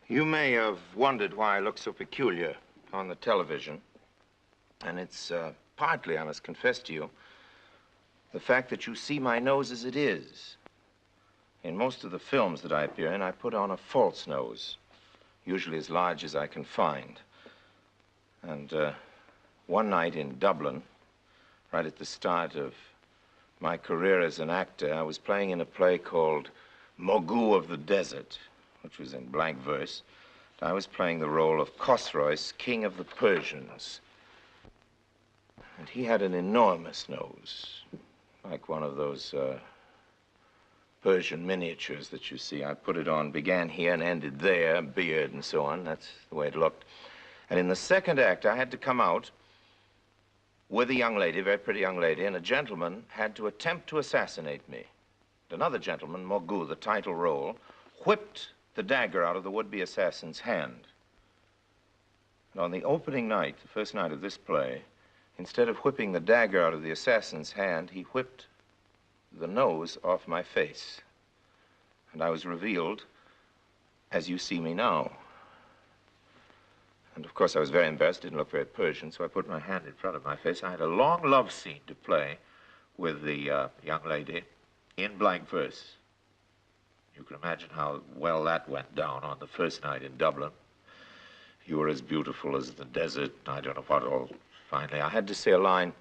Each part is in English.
You may have wondered why I look so peculiar on the television. And it's partly, I must confess to you, the fact that you see my nose as it is. In most of the films that I appear in, I put on a false nose, usually as large as I can find. And one night in Dublin, right at the start of my career as an actor, I was playing in a play called Mogul of the Desert, which was in blank verse. I was playing the role of Khosroes, king of the Persians. And he had an enormous nose, like one of those Persian miniatures that you see. I put it on, began here and ended there, beard and so on. That's the way it looked. And in the second act, I had to come out with a young lady, a very pretty young lady, and a gentleman had to attempt to assassinate me. Another gentleman, Mogul, the title role, whipped the dagger out of the would-be assassin's hand. And on the opening night, the first night of this play, instead of whipping the dagger out of the assassin's hand, he whipped the nose off my face. And I was revealed as you see me now. And of course I was very embarrassed, didn't look very Persian, so I put my hand in front of my face. I had a long love scene to play with the young lady in blank verse. You can imagine how well that went down on the first night in Dublin. You were as beautiful as the desert, I don't know what all. Finally, I had to say a line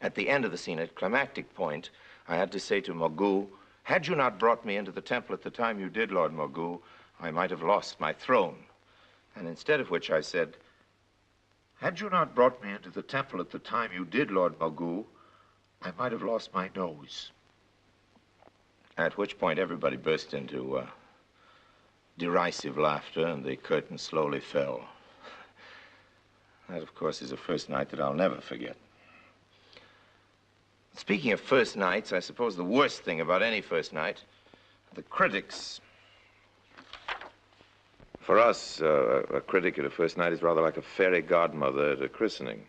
at the end of the scene, at climactic point. I had to say to Mogul, had you not brought me into the temple at the time you did, Lord Mogul, I might have lost my throne. And instead of which I said, had you not brought me into the temple at the time you did, Lord Mogul, I might have lost my nose. At which point everybody burst into derisive laughter and the curtain slowly fell. That, of course, is a first night that I'll never forget. Speaking of first nights, I suppose the worst thing about any first night, the critics. For us, a critic at a first night is rather like a fairy godmother at a christening.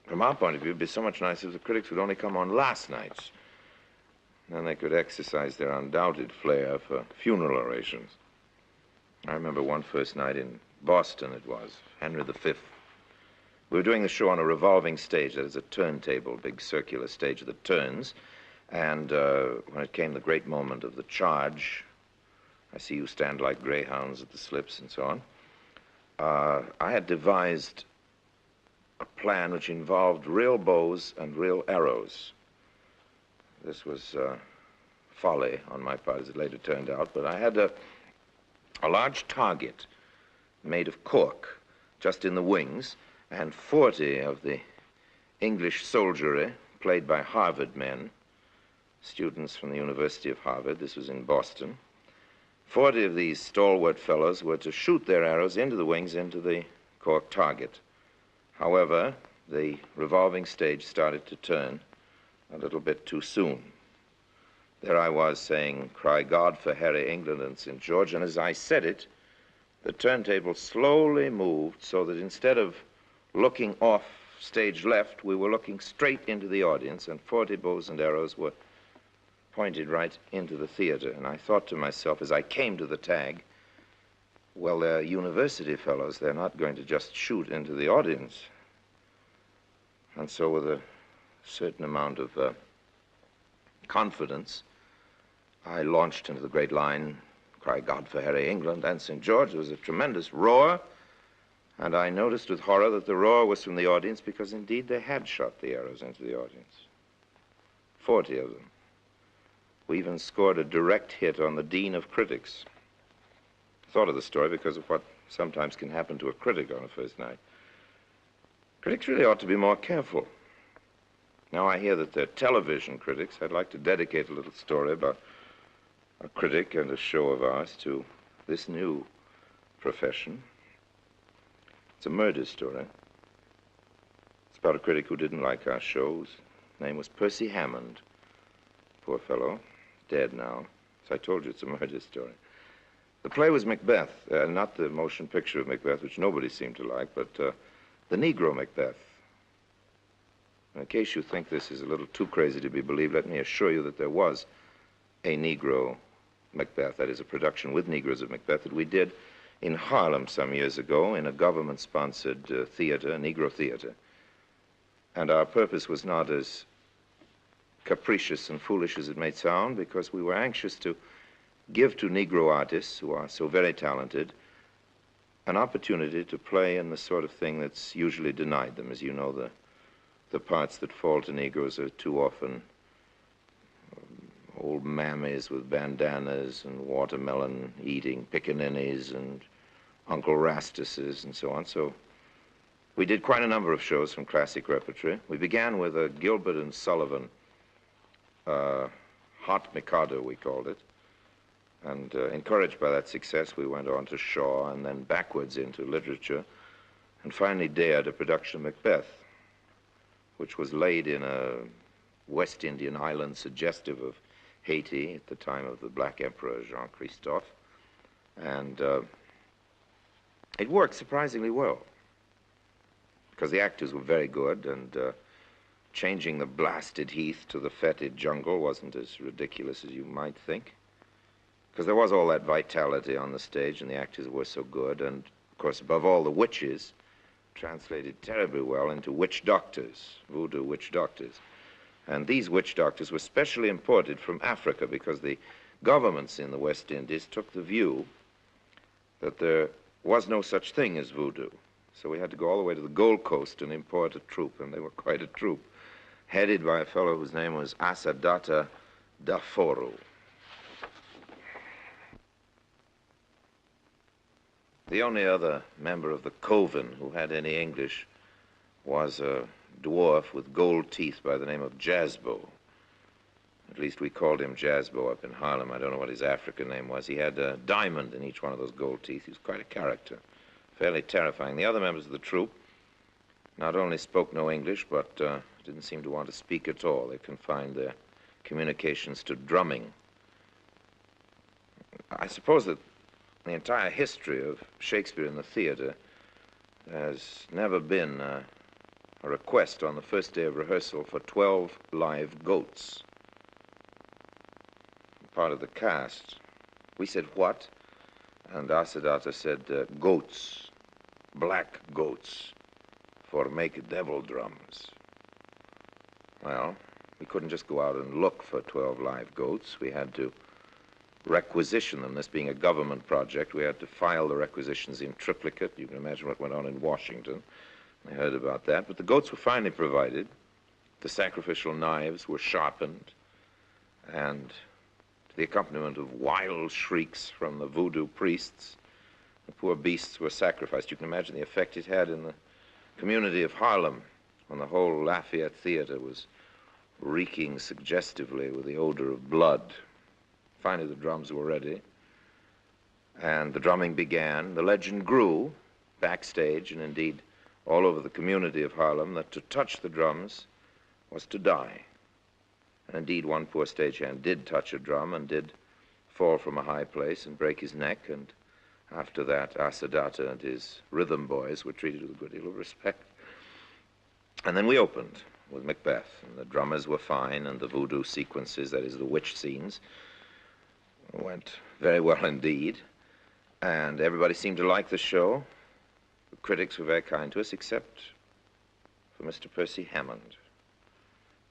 From our point of view, it'd be so much nicer if the critics would only come on last nights. Then they could exercise their undoubted flair for funeral orations. I remember one first night in Boston, it was, Henry V. We were doing the show on a revolving stage, that is a turntable, big circular stage that turns. And when it came the great moment of the charge, I see you stand like greyhounds at the slips and so on. I had devised a plan which involved real bows and real arrows. This was folly on my part, as it later turned out, but I had a large target made of cork just in the wings, and 40 of the English soldiery, played by Harvard men, students from the University of Harvard. This was in Boston. 40 of these stalwart fellows were to shoot their arrows into the wings, into the cork target. However, the revolving stage started to turn a little bit too soon. There I was saying, "Cry God for Harry, England, and St. George," and as I said it, the turntable slowly moved so that instead of looking off stage left, we were looking straight into the audience, and 40 bows and arrows were pointed right into the theater. And I thought to myself as I came to the tag, well, they're university fellows. They're not going to just shoot into the audience. And so with a certain amount of confidence, I launched into the great line, "Cry God for Harry, England, and St. George." There was a tremendous roar, and I noticed with horror that the roar was from the audience because indeed they had shot the arrows into the audience. 40 of them. We even scored a direct hit on the Dean of Critics. I thought of the story because of what sometimes can happen to a critic on a first night. Critics really ought to be more careful. Now I hear that they're television critics. I'd like to dedicate a little story about a critic and a show of ours to this new profession. It's a murder story. It's about a critic who didn't like our shows. His name was Percy Hammond. Poor fellow, dead now. So I told you it's a murder story. The play was Macbeth, not the motion picture of Macbeth, which nobody seemed to like, but the Negro Macbeth. In case you think this is a little too crazy to be believed, let me assure you that there was a Negro Macbeth, that is a production with Negroes of Macbeth, that we did in Harlem some years ago in a government-sponsored theater, a Negro theater. And our purpose was not as capricious and foolish as it may sound, because we were anxious to give to Negro artists, who are so very talented, an opportunity to play in the sort of thing that's usually denied them. As you know, the parts that fall to Negroes are too often old mammies with bandanas and watermelon eating pickaninnies and Uncle Rastuses and so on. So we did quite a number of shows from classic repertory. We began with a Gilbert and Sullivan Hot Mikado, we called it. And encouraged by that success, we went on to Shaw and then backwards into literature, and finally dared a production of Macbeth, which was laid in a West Indian island suggestive of Haiti at the time of the Black Emperor, Jean-Christophe. And it worked surprisingly well, because the actors were very good, and changing the blasted heath to the fetid jungle wasn't as ridiculous as you might think, because there was all that vitality on the stage, and the actors were so good, and of course, above all, the witches translated terribly well into witch doctors, voodoo witch doctors. And these witch doctors were specially imported from Africa, because the governments in the West Indies took the view that there was no such thing as voodoo. So we had to go all the way to the Gold Coast and import a troupe, and they were quite a troupe, headed by a fellow whose name was Asadata Daforo. The only other member of the coven who had any English was a dwarf with gold teeth by the name of Jasbo. At least we called him Jasbo up in Harlem. I don't know what his African name was. He had a diamond in each one of those gold teeth. He was quite a character, fairly terrifying. The other members of the troupe not only spoke no English, but didn't seem to want to speak at all. They confined their communications to drumming. I suppose that the entire history of Shakespeare in the theater has never been a request on the first day of rehearsal for 12 live goats. Part of the cast. We said, what? And Asadata said, goats, black goats, for make devil drums. Well, we couldn't just go out and look for 12 live goats. We had to requisition them. This being a government project, we had to file the requisitions in triplicate. You can imagine what went on in Washington. I heard about that. But the goats were finally provided. The sacrificial knives were sharpened, and to the accompaniment of wild shrieks from the voodoo priests, the poor beasts were sacrificed. You can imagine the effect it had in the community of Harlem, when the whole Lafayette Theater was reeking suggestively with the odor of blood. Finally, the drums were ready, and the drumming began. The legend grew backstage, and indeed all over the community of Harlem, that to touch the drums was to die. And indeed, one poor stagehand did touch a drum and did fall from a high place and break his neck, and after that, Asadata and his rhythm boys were treated with a good deal of respect. And then we opened with Macbeth, and the drummers were fine, and the voodoo sequences, that is, the witch scenes, went very well indeed, and everybody seemed to like the show. The critics were very kind to us, except for Mr. Percy Hammond,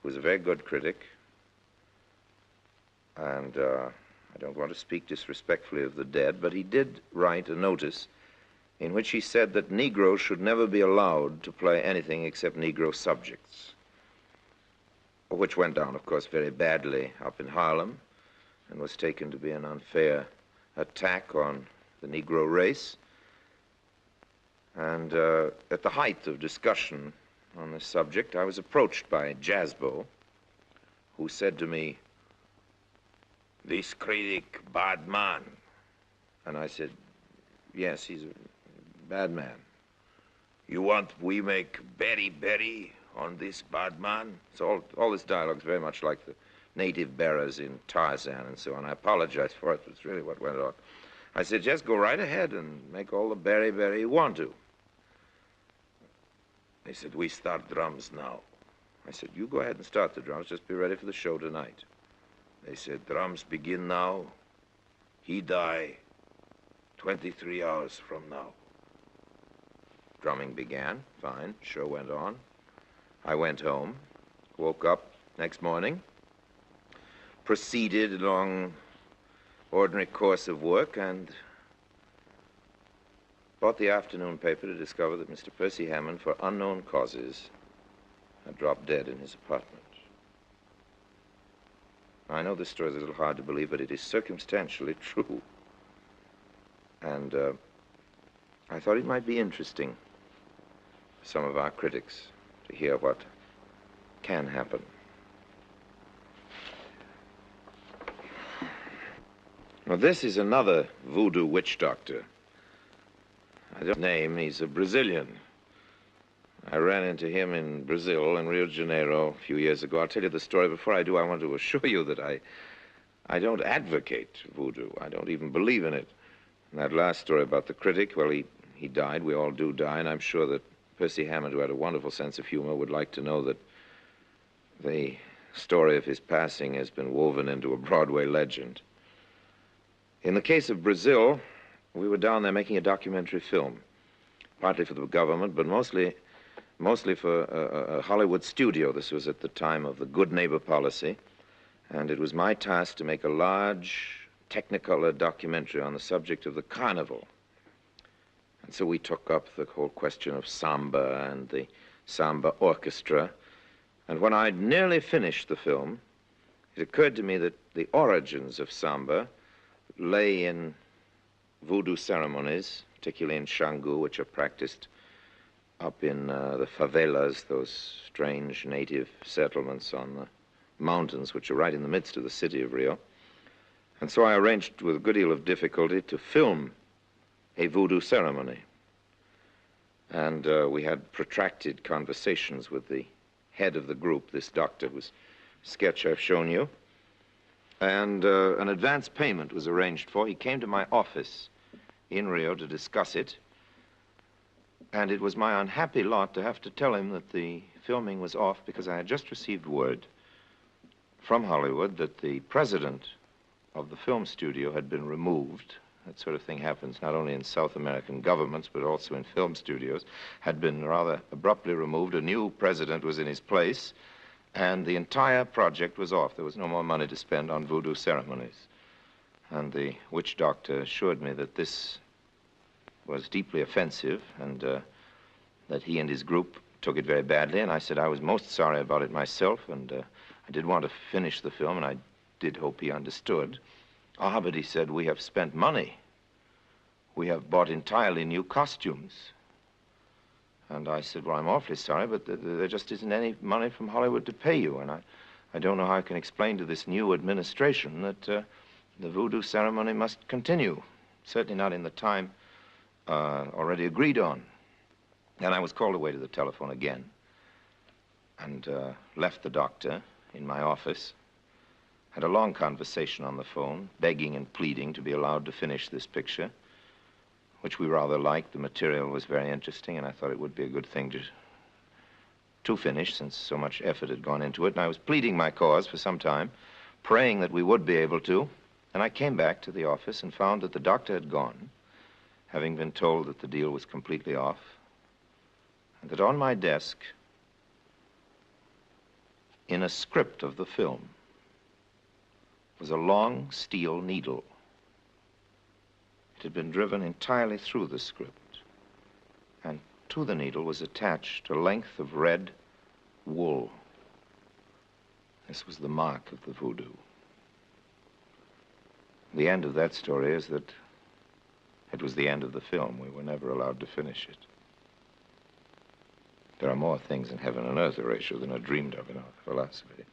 who was a very good critic, and I don't want to speak disrespectfully of the dead, but he did write a notice in which he said that Negroes should never be allowed to play anything except Negro subjects, which went down, of course, very badly up in Harlem, and was taken to be an unfair attack on the Negro race. And at the height of discussion on this subject, I was approached by Jasbo, who said to me, "This critic, bad man." And I said, "Yes, he's a bad man. You want we make berry on this bad man?" So all this dialogue is very much like the native bearers in Tarzan and so on. I apologize for it, but it's really what went on. I said, just go right ahead and make all the berry you want to. They said, we start drums now. I said, you go ahead and start the drums, just be ready for the show tonight. They said, drums begin now. He die 23 hours from now. Drumming began. Fine. Show went on. I went home, woke up next morning, proceeded along ordinary course of work, and bought the afternoon paper to discover that Mr. Percy Hammond, for unknown causes, had dropped dead in his apartment. I know this story is a little hard to believe, but it is circumstantially true. And I thought it might be interesting for some of our critics to hear what can happen. Now, this is another voodoo witch doctor. I don't name, he's a Brazilian. I ran into him in Brazil, in Rio de Janeiro, a few years ago. I'll tell you the story. Before I do, I want to assure you that I don't advocate voodoo. I don't even believe in it. And that last story about the critic, well, he died. We all do die, and I'm sure that Percy Hammond, who had a wonderful sense of humor, would like to know that the story of his passing has been woven into a Broadway legend. In the case of Brazil, we were down there making a documentary film, partly for the government, but mostly for a Hollywood studio. This was at the time of the good neighbor policy, and it was my task to make a large Technicolor documentary on the subject of the carnival. And so we took up the whole question of samba and the samba orchestra, and when I'd nearly finished the film, it occurred to me that the origins of samba lay in voodoo ceremonies, particularly in Xangu, which are practiced up in the favelas, those strange native settlements on the mountains, which are right in the midst of the city of Rio. And so I arranged with a good deal of difficulty to film a voodoo ceremony. And we had protracted conversations with the head of the group, this doctor whose sketch I've shown you. And an advance payment was arranged for. He came to my office in Rio to discuss it. And it was my unhappy lot to have to tell him that the filming was off because I had just received word from Hollywood that the president of the film studio had been removed. That sort of thing happens not only in South American governments, but also in film studios. Had been rather abruptly removed. A new president was in his place, and the entire project was off. There was no more money to spend on voodoo ceremonies. And the witch doctor assured me that this was deeply offensive, and that he and his group took it very badly. And I said I was most sorry about it myself, and I did want to finish the film, and I did hope he understood. Ah, but he said, we have spent money. We have bought entirely new costumes. And I said, well, I'm awfully sorry, but there just isn't any money from Hollywood to pay you. And I don't know how I can explain to this new administration that the voodoo ceremony must continue. Certainly not in the time already agreed on. And I was called away to the telephone again and left the doctor in my office. Had a long conversation on the phone, begging and pleading to be allowed to finish this picture, which we rather liked. The material was very interesting, and I thought it would be a good thing to finish, since so much effort had gone into it. And I was pleading my cause for some time, praying that we would be able to. And I came back to the office and found that the doctor had gone, having been told that the deal was completely off, and that on my desk, in a script of the film, was a long steel needle. It had been driven entirely through the script, and to the needle was attached a length of red wool. This was the mark of the voodoo. The end of that story is that it was the end of the film. We were never allowed to finish it. There are more things in heaven and earth, Horatio, than are dreamed of in our philosophy.